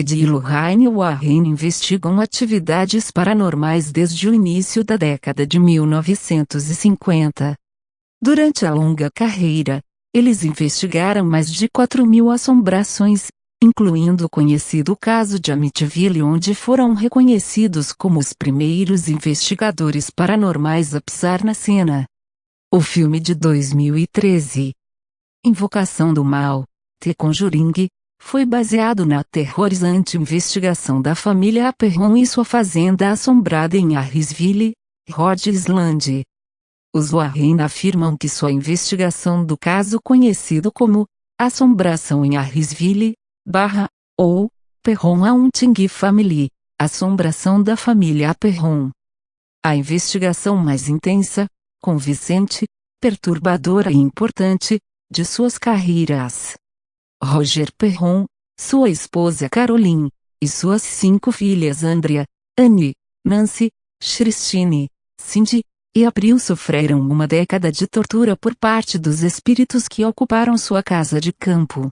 Ed e Lorraine Warren investigam atividades paranormais desde o início da década de 1950. Durante a longa carreira, eles investigaram mais de 4.000 assombrações, incluindo o conhecido caso de Amityville, onde foram reconhecidos como os primeiros investigadores paranormais a pisar na cena. O filme de 2013, Invocação do Mal, The Conjuring, foi baseado na aterrorizante investigação da família Aperron e sua fazenda assombrada em Harrisville, Rhode Island. Os Warren afirmam que sua investigação do caso conhecido como Assombração em Harrisville, ou Perron Haunting Family, Assombração da família Aperron. A investigação mais intensa, convincente, perturbadora e importante de suas carreiras. Roger Perron, sua esposa Caroline, e suas 5 filhas Andrea, Annie, Nancy, Christine, Cindy e April sofreram uma década de tortura por parte dos espíritos que ocuparam sua casa de campo.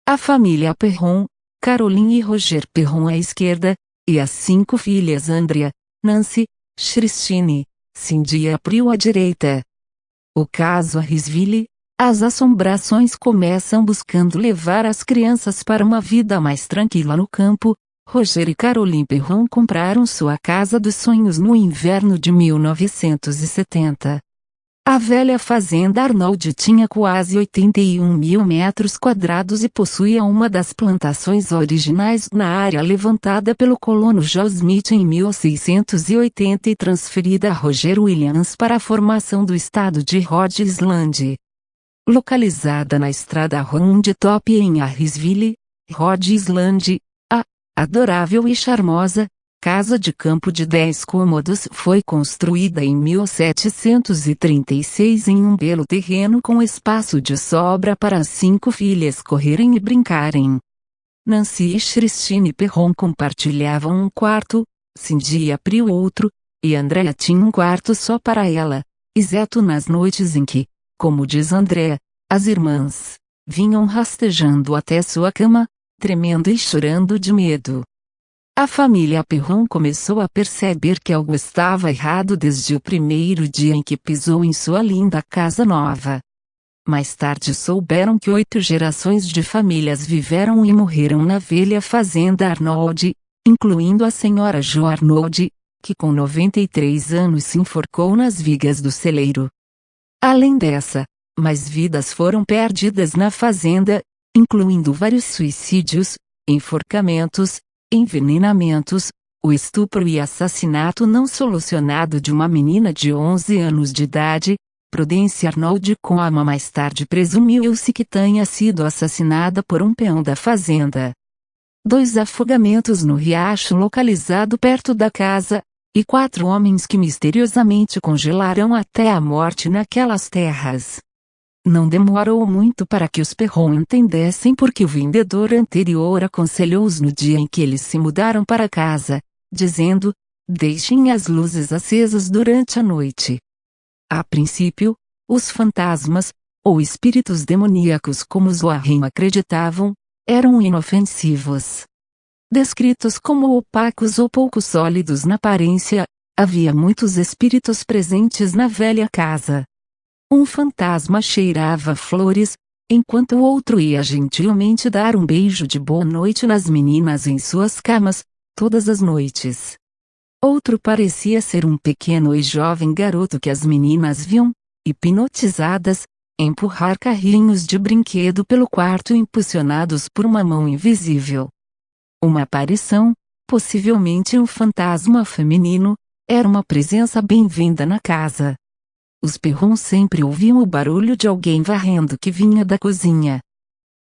A família Perron, Caroline e Roger Perron à esquerda, e as 5 filhas Andrea, Nancy, Christine, Cindy e April à direita. O caso Harrisville. As assombrações começam buscando levar as crianças para uma vida mais tranquila no campo. Roger e Caroline Perron compraram sua casa dos sonhos no inverno de 1970. A velha fazenda Arnold tinha quase 81.000 metros quadrados e possuía uma das plantações originais na área levantada pelo colono John Smith em 1680 e transferida a Roger Williams para a formação do estado de Rhode Island. Localizada na estrada Round Top em Harrisville, Rhode Island, a adorável e charmosa casa de campo de 10 cômodos foi construída em 1736 em um belo terreno com espaço de sobra para as 5 filhas correrem e brincarem. Nancy e Christine Perron compartilhavam um quarto, Cindy e April outro, e Andrea tinha um quarto só para ela, exceto nas noites em que, como diz Andrea, as irmãs vinham rastejando até sua cama, tremendo e chorando de medo. A família Perron começou a perceber que algo estava errado desde o primeiro dia em que pisou em sua linda casa nova. Mais tarde souberam que 8 gerações de famílias viveram e morreram na velha fazenda Arnold, incluindo a senhora Jo Arnold, que com 93 anos se enforcou nas vigas do celeiro. Além dessa, mais vidas foram perdidas na fazenda, incluindo vários suicídios, enforcamentos, envenenamentos, o estupro e assassinato não solucionado de uma menina de 11 anos de idade. Prudence Arnold Coma mais tarde presumiu-se que tenha sido assassinada por um peão da fazenda. 2 afogamentos no riacho localizado perto da casa, e 4 homens que misteriosamente congelaram até a morte naquelas terras. Não demorou muito para que os Perron entendessem por que o vendedor anterior aconselhou-os no dia em que eles se mudaram para casa, dizendo: deixem as luzes acesas durante a noite. A princípio, os fantasmas, ou espíritos demoníacos como os Warren acreditavam, eram inofensivos. Descritos como opacos ou pouco sólidos na aparência, havia muitos espíritos presentes na velha casa. Um fantasma cheirava flores, enquanto o outro ia gentilmente dar um beijo de boa noite nas meninas em suas camas, todas as noites. Outro parecia ser um pequeno e jovem garoto que as meninas viam, hipnotizadas, empurrar carrinhos de brinquedo pelo quarto impulsionados por uma mão invisível. Uma aparição, possivelmente um fantasma feminino, era uma presença bem-vinda na casa. Os Perron sempre ouviam o barulho de alguém varrendo que vinha da cozinha.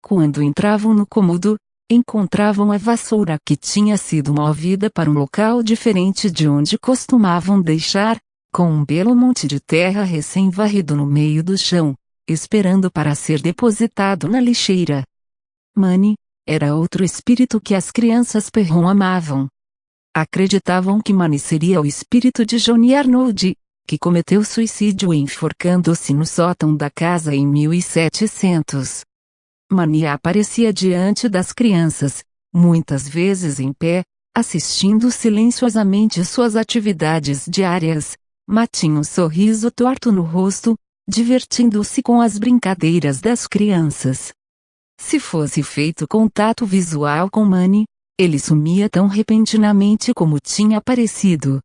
Quando entravam no cômodo, encontravam a vassoura que tinha sido movida para um local diferente de onde costumavam deixar, com um belo monte de terra recém-varrido no meio do chão, esperando para ser depositado na lixeira. Manny era outro espírito que as crianças Perron amavam. Acreditavam que Manny seria o espírito de Johnny Arnold, que cometeu suicídio enforcando-se no sótão da casa em 1700. Manny aparecia diante das crianças, muitas vezes em pé, assistindo silenciosamente suas atividades diárias, mas tinha um sorriso torto no rosto, divertindo-se com as brincadeiras das crianças. Se fosse feito contato visual com Manny, ele sumia tão repentinamente como tinha aparecido.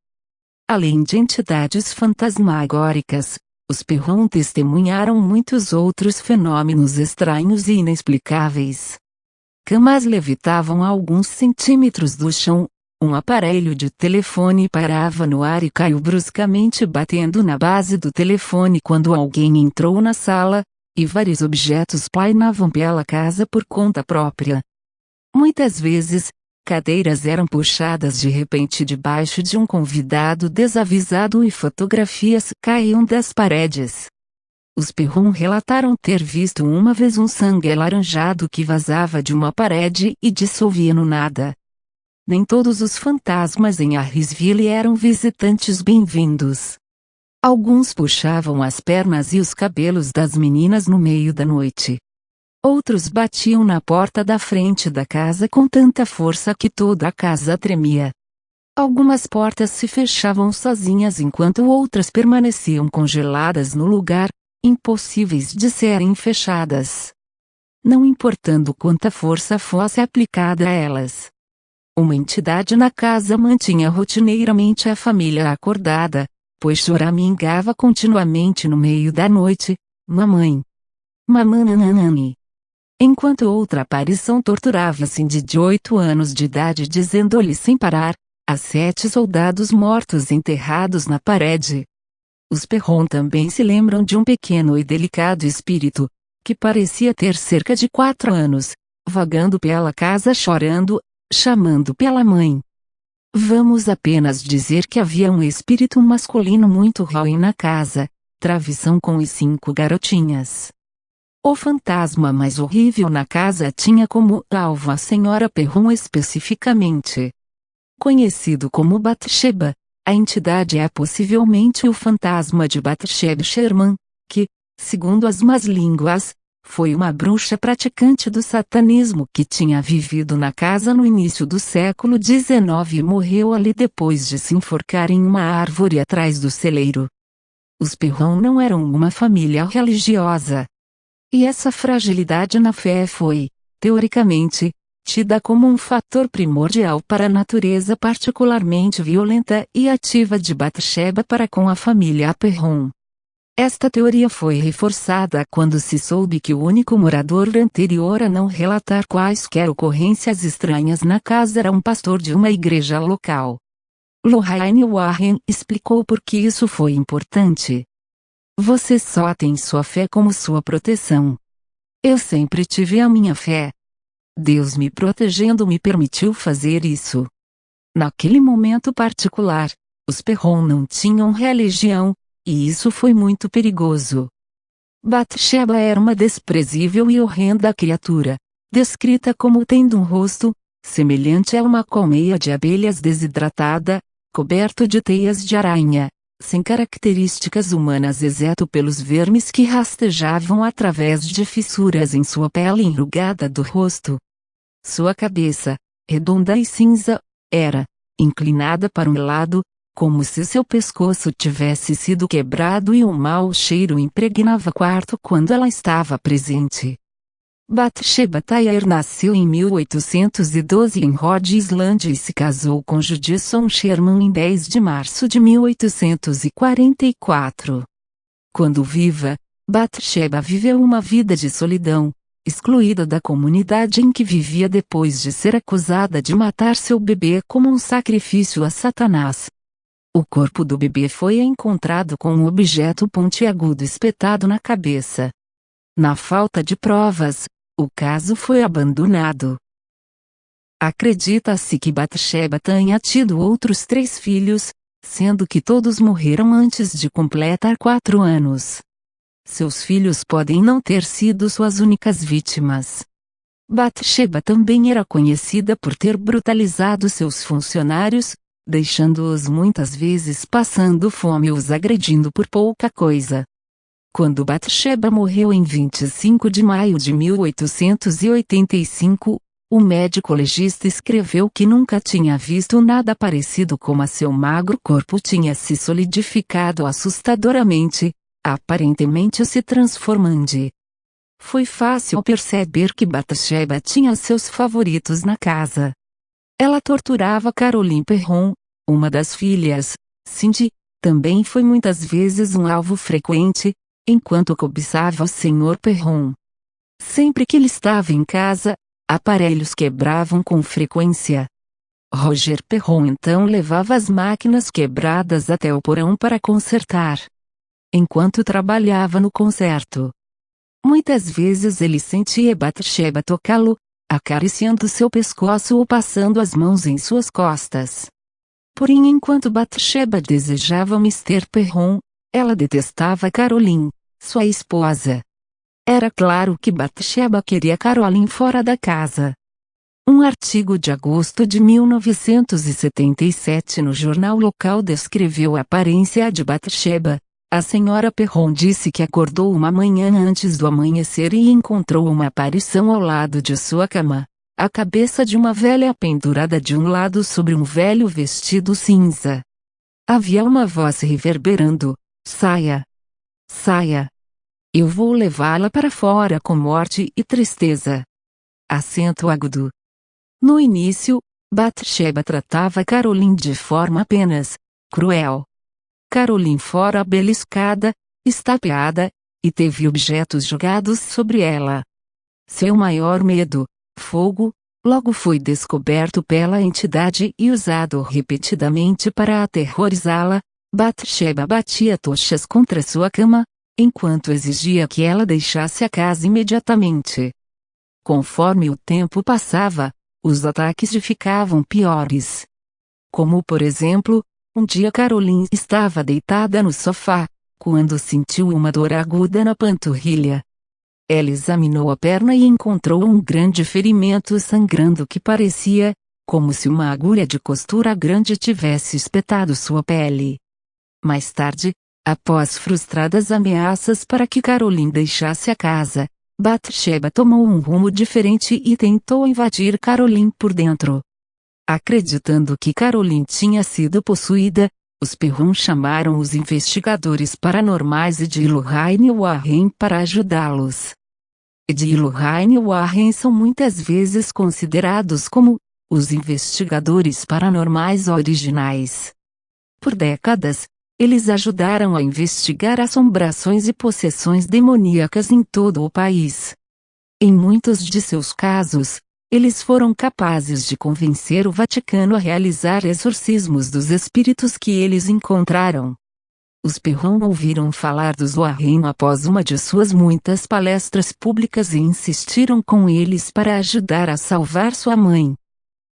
Além de entidades fantasmagóricas, os Perron testemunharam muitos outros fenômenos estranhos e inexplicáveis. Camas levitavam a alguns centímetros do chão, um aparelho de telefone parava no ar e caiu bruscamente batendo na base do telefone quando alguém entrou na sala, e vários objetos plainavam pela casa por conta própria. Muitas vezes, cadeiras eram puxadas de repente debaixo de um convidado desavisado e fotografias caíam das paredes. Os Perron relataram ter visto uma vez um sangue alaranjado que vazava de uma parede e dissolvia no nada. Nem todos os fantasmas em Harrisville eram visitantes bem-vindos. Alguns puxavam as pernas e os cabelos das meninas no meio da noite. Outros batiam na porta da frente da casa com tanta força que toda a casa tremia. Algumas portas se fechavam sozinhas enquanto outras permaneciam congeladas no lugar, impossíveis de serem fechadas. Não importando quanta força fosse aplicada a elas. Uma entidade na casa mantinha rotineiramente a família acordada, pois choramingava continuamente no meio da noite, mamãe. Mamananani. Enquanto outra aparição torturava Cindy de 8 anos de idade dizendo-lhe sem parar, há 7 soldados mortos enterrados na parede. Os Perron também se lembram de um pequeno e delicado espírito, que parecia ter cerca de 4 anos, vagando pela casa chorando, chamando pela mãe. Vamos apenas dizer que havia um espírito masculino muito ruim na casa, travessão com as 5 garotinhas. O fantasma mais horrível na casa tinha como alvo a senhora Perron especificamente. Conhecido como Bathsheba, a entidade é possivelmente o fantasma de Bathsheba Sherman, que, segundo as más línguas, foi uma bruxa praticante do satanismo que tinha vivido na casa no início do século XIX e morreu ali depois de se enforcar em uma árvore atrás do celeiro. Os Perron não eram uma família religiosa. E essa fragilidade na fé foi, teoricamente, tida como um fator primordial para a natureza particularmente violenta e ativa de Bathsheba para com a família Perron. Esta teoria foi reforçada quando se soube que o único morador anterior a não relatar quaisquer ocorrências estranhas na casa era um pastor de uma igreja local. Lorraine Warren explicou por que isso foi importante. Você só tem sua fé como sua proteção. Eu sempre tive a minha fé. Deus me protegendo me permitiu fazer isso. Naquele momento particular, os Perron não tinham religião, e isso foi muito perigoso. Bathsheba era uma desprezível e horrenda criatura, descrita como tendo um rosto semelhante a uma colmeia de abelhas desidratada, coberto de teias de aranha, sem características humanas exceto pelos vermes que rastejavam através de fissuras em sua pele enrugada do rosto. Sua cabeça, redonda e cinza, era inclinada para um lado, como se seu pescoço tivesse sido quebrado e um mau cheiro impregnava o quarto quando ela estava presente. Bathsheba Thayer nasceu em 1812 em Rhode Island e se casou com Judson Sherman em 10 de março de 1844. Quando viva, Bathsheba viveu uma vida de solidão, excluída da comunidade em que vivia depois de ser acusada de matar seu bebê como um sacrifício a Satanás. O corpo do bebê foi encontrado com um objeto pontiagudo espetado na cabeça. Na falta de provas, o caso foi abandonado. Acredita-se que Bathsheba tenha tido outros 3 filhos, sendo que todos morreram antes de completar 4 anos. Seus filhos podem não ter sido suas únicas vítimas. Bathsheba também era conhecida por ter brutalizado seus funcionários, deixando-os muitas vezes passando fome ou os agredindo por pouca coisa. Quando Bathsheba morreu em 25 de maio de 1885, o médico legista escreveu que nunca tinha visto nada parecido, como seu magro corpo tinha se solidificado assustadoramente, aparentemente se transformando. Foi fácil perceber que Bathsheba tinha seus favoritos na casa. Ela torturava Caroline Perron, uma das filhas. Cindy também foi muitas vezes um alvo frequente, enquanto cobiçava o Sr. Perron. Sempre que ele estava em casa, aparelhos quebravam com frequência. Roger Perron então levava as máquinas quebradas até o porão para consertar. Enquanto trabalhava no conserto, muitas vezes ele sentia Bathsheba tocá-lo, acariciando seu pescoço ou passando as mãos em suas costas. Porém, enquanto Bathsheba desejava Mr. Perron, ela detestava Caroline, sua esposa. Era claro que Bathsheba queria Caroline fora da casa. Um artigo de agosto de 1977 no jornal local descreveu a aparência de Bathsheba. A senhora Perron disse que acordou uma manhã antes do amanhecer e encontrou uma aparição ao lado de sua cama. A cabeça de uma velha pendurada de um lado sobre um velho vestido cinza. Havia uma voz reverberando: saia! Saia! Eu vou levá-la para fora com morte e tristeza. Acento agudo. No início, Bathsheba tratava Caroline de forma apenas cruel. Caroline fora beliscada, estapeada, e teve objetos jogados sobre ela. Seu maior medo, fogo, logo foi descoberto pela entidade e usado repetidamente para aterrorizá-la. Bathsheba batia tochas contra sua cama, enquanto exigia que ela deixasse a casa imediatamente. Conforme o tempo passava, os ataques ficavam piores. Como por exemplo, um dia Caroline estava deitada no sofá, quando sentiu uma dor aguda na panturrilha. Ela examinou a perna e encontrou um grande ferimento sangrando que parecia como se uma agulha de costura grande tivesse espetado sua pele. Mais tarde, após frustradas ameaças para que Caroline deixasse a casa, Bathsheba tomou um rumo diferente e tentou invadir Caroline por dentro. Acreditando que Caroline tinha sido possuída, os Perron chamaram os investigadores paranormais Ed e Lorraine Warren para ajudá-los. Ed e Lorraine Warren são muitas vezes considerados como os investigadores paranormais originais. Por décadas, eles ajudaram a investigar assombrações e possessões demoníacas em todo o país. Em muitos de seus casos, eles foram capazes de convencer o Vaticano a realizar exorcismos dos espíritos que eles encontraram. Os Perron ouviram falar dos Warren após uma de suas muitas palestras públicas e insistiram com eles para ajudar a salvar sua mãe.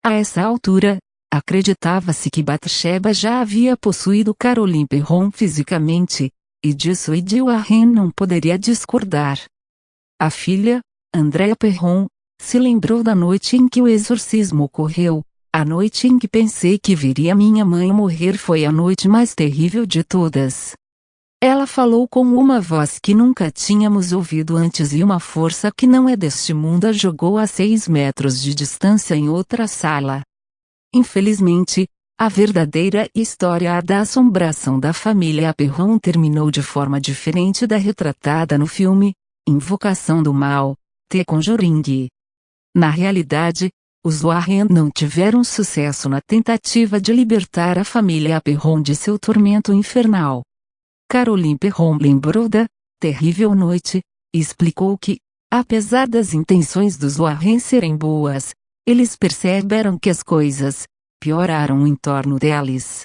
A essa altura, acreditava-se que Bathsheba já havia possuído Caroline Perron fisicamente, e disso Ed Warren não poderia discordar. A filha, Andrea Perron, se lembrou da noite em que o exorcismo ocorreu. A noite em que pensei que viria minha mãe morrer foi a noite mais terrível de todas. Ela falou com uma voz que nunca tínhamos ouvido antes e uma força que não é deste mundo a jogou a 6 metros de distância em outra sala. Infelizmente, a verdadeira história da assombração da família Perron terminou de forma diferente da retratada no filme Invocação do Mal, The Conjuring. Na realidade, os Warren não tiveram sucesso na tentativa de libertar a família Perron de seu tormento infernal. Caroline Perron lembrou da terrível noite e explicou que, apesar das intenções dos Warren serem boas, eles perceberam que as coisas pioraram em torno deles.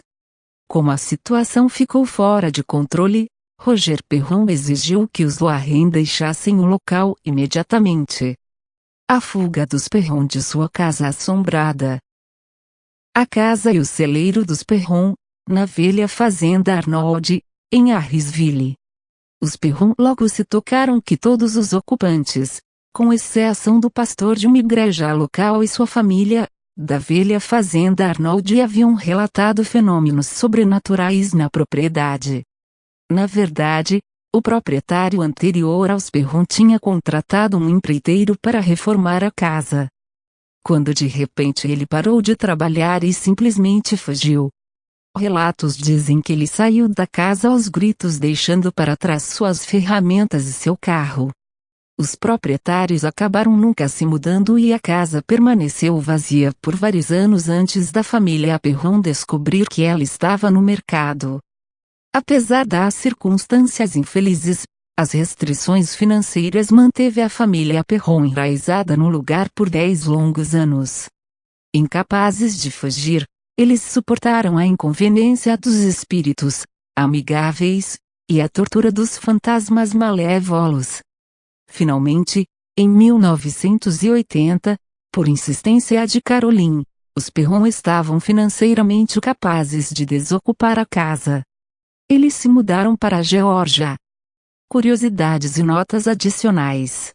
Como a situação ficou fora de controle, Roger Perron exigiu que os Warren deixassem o local imediatamente. A fuga dos Perron de sua casa assombrada. A casa e o celeiro dos Perron, na velha fazenda Arnold, em Harrisville. Os Perron logo se tocaram que todos os ocupantes, com exceção do pastor de uma igreja local e sua família, da velha fazenda Arnold haviam relatado fenômenos sobrenaturais na propriedade. Na verdade, o proprietário anterior aos Perron tinha contratado um empreiteiro para reformar a casa. quando de repente ele parou de trabalhar e simplesmente fugiu. Relatos dizem que ele saiu da casa aos gritos, deixando para trás suas ferramentas e seu carro. Os proprietários acabaram nunca se mudando e a casa permaneceu vazia por vários anos antes da família Perron descobrir que ela estava no mercado. Apesar das circunstâncias infelizes, as restrições financeiras manteve a família Perron enraizada no lugar por 10 longos anos. Incapazes de fugir, eles suportaram a inconveniência dos espíritos amigáveis e a tortura dos fantasmas malévolos. Finalmente, em 1980, por insistência de Caroline, os Perron estavam financeiramente capazes de desocupar a casa. Eles se mudaram para a Geórgia. Curiosidades e notas adicionais.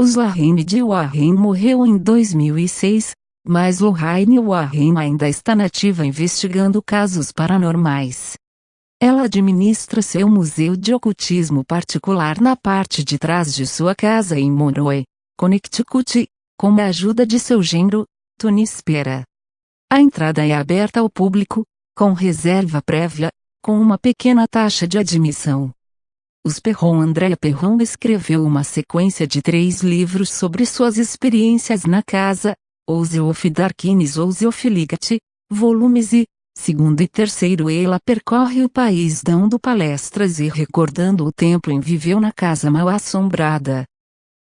Os Lorraine de Warren morreu em 2006, mas Lorraine Warren ainda está nativa investigando casos paranormais. Ela administra seu museu de ocultismo particular na parte de trás de sua casa em Monroe, Connecticut, com a ajuda de seu genro, Tony Spera. A entrada é aberta ao público, com reserva prévia, com uma pequena taxa de admissão. Os Perron Andrea Perron escreveu uma sequência de 3 livros sobre suas experiências na casa, House of Darkness House of Light, volumes e, segundo e terceiro, ela percorre o país dando palestras e recordando o tempo em viveu na casa mal assombrada.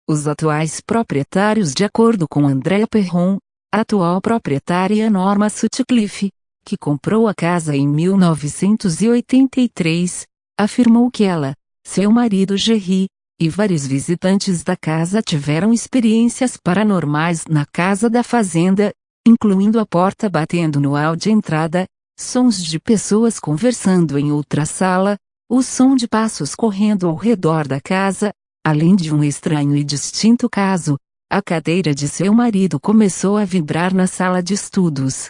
Os atuais proprietários, de acordo com Andrea Perron, a atual proprietária Norma Sutcliffe, que comprou a casa em 1983, afirmou que ela, seu marido Jerry, e vários visitantes da casa tiveram experiências paranormais na casa da fazenda, incluindo a porta batendo no hall de entrada, sons de pessoas conversando em outra sala, o som de passos correndo ao redor da casa, além de um estranho e distinto caso: a cadeira de seu marido começou a vibrar na sala de estudos.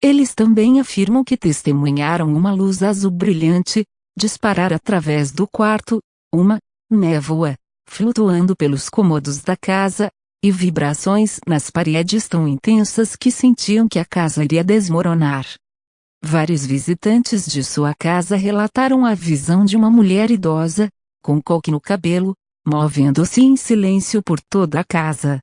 Eles também afirmam que testemunharam uma luz azul brilhante disparar através do quarto, uma névoa flutuando pelos cômodos da casa, e vibrações nas paredes tão intensas que sentiam que a casa iria desmoronar. Vários visitantes de sua casa relataram a visão de uma mulher idosa, com coque no cabelo, movendo-se em silêncio por toda a casa.